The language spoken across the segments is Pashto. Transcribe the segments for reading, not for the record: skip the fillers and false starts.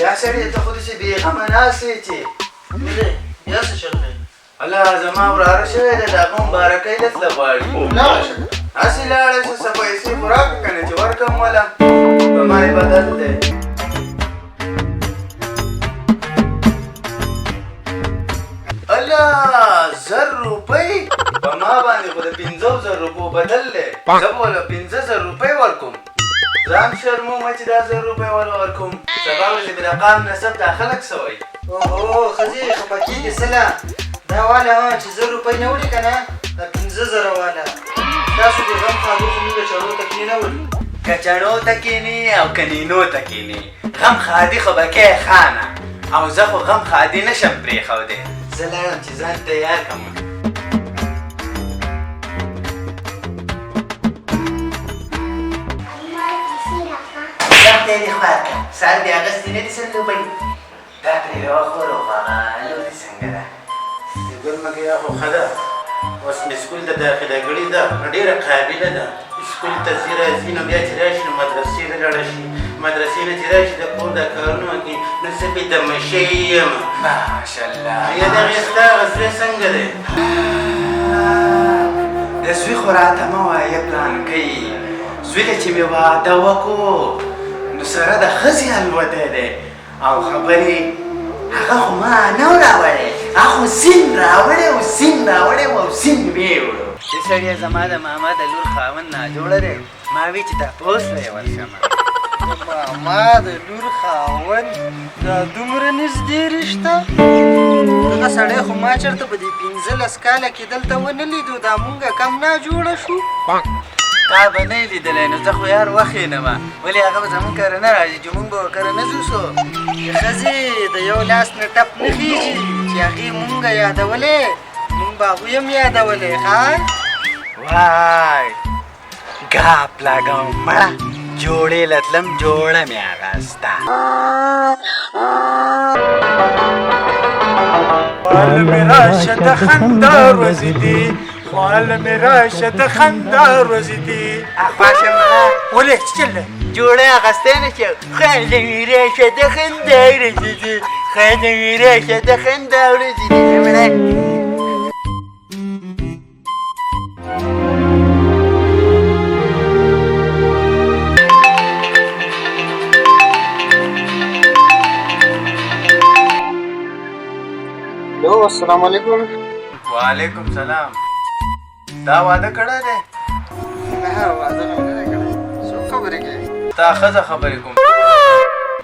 یا سړی ته خو داسې بېغمه ناست یې چې بیا څه شغل دی؟ الله زما وراره شوی دی د هغه مبارکۍ درته غواړي لاړه شه هسې لاړه شه څه پیسې خو راکړه که نه چې ورکړم وله په ما یې بدل دی الله 1000 روپۍ په ما باندې خو د 500 روپو بدل دی زه به وله 500 روپۍ ورکوم ځان شرمومه چې دا 1000 روپۍ وله ورکوم سبا ورځې به د قام نسب دا خلک څه وایي اوهو ښځې خفه کېږي سله دا واله چې 1000 روپۍ نه وړي که نه دا 500 واله تاسو دې غم خادو خو موږ چړو ته کېنولو که چڼو ته کښېنې او که نینو ته کښېنې غم خادي خو به کې خانه او زه خو غم خادي نشم پرېښودی زه لاړم چې ځان تیار کړم ځان ته یې دې خوا کړه سر دې اغستې نه دي 100 روپۍ دا پرې راوخورو خو هغه لورې څنګه ده ګل مګیا خو ښه ده اوس مې سکول ته داخله کړې ده نو ډېره قابله ده سکول ته چې راځي نو بیا چې راشي نو مدرسې ته لاړه شي مدرسې نه چې راشي د کور دا کارونه وکړي نو زه پې دمه شوی یم ماشاءالله یا دغې ستا هغه زوی څنګه دی د زوی خو راته مه وایه پلانکۍ زوی ته چې مې واده وکړو نو سره د ښځې الوتی دی او خبرې هغه خو ما نه و راوړی هغه خو سین راوړی او سین راوړی او سین مې وړو دې سړیه زما د ماما د لور خاوند ناجوړه دی ما وی چې تپوس له یې ورشمه ماما د لور خاوند دا دومره نږدې رشته دغه سړی خو ما چېرته په دې 15 کاله کې دلته ونه لیدو دا مونږ کم نه جوړه شو تا به نه یې لیدلی نو زه خو یار وښینمه ولې هغه به زمونږ کره نه راځي چې مونږ به ورکره نه ځو سو ښځې د یو لاس نه ټپ نه خېږي چې هغې مونږ یادولې مونږ به هغوی هم یادولې ښه وای ګاپ لګوم مړه جوړې لتلم جوړه مې اغسته خال مې راشه د خندا ورځې دي خال مې راشه د خندا ورځې دي خوښه مړه ولې څه چل دی جوړه اغستی نه چې خال مې راشه د خندا ورځې دي خال مې راشه د خندا ورځې دي مړه هلو السلام علیکم وعلیکم سلام دا واده کړی دی نه واده مې نه دی کړی څوک خبرې کوي تا ښځه خبرې کوم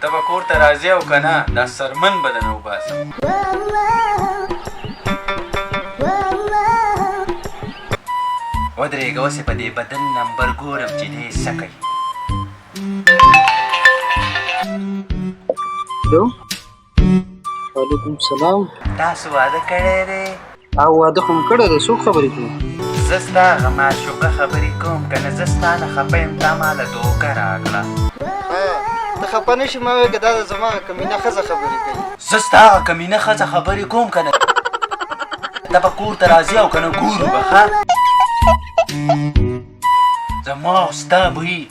ته به کور ته راځې او که نه دا سرمن به دنه وباسم ودرېږه اوس یې په دې بدن نمبر ګورم چې دی څه کوي هلو وعلیکم سلام تاسو واده کړی دی او واده خو مې کړی دی څوک خبرې کوي زه ستا هغه معشوقه خبرې کوم که نه زه ستا نه خفه یم تا ماله دوکه راکړه ته خفه نه شي ما وایې که دا د زما کمینه ښځه خبرې کوي زه ستا هغه کمینه ښځه خبرې کوم که نه ته به کور ته راځې او که نه ګورو به ښه زما او ستا بوی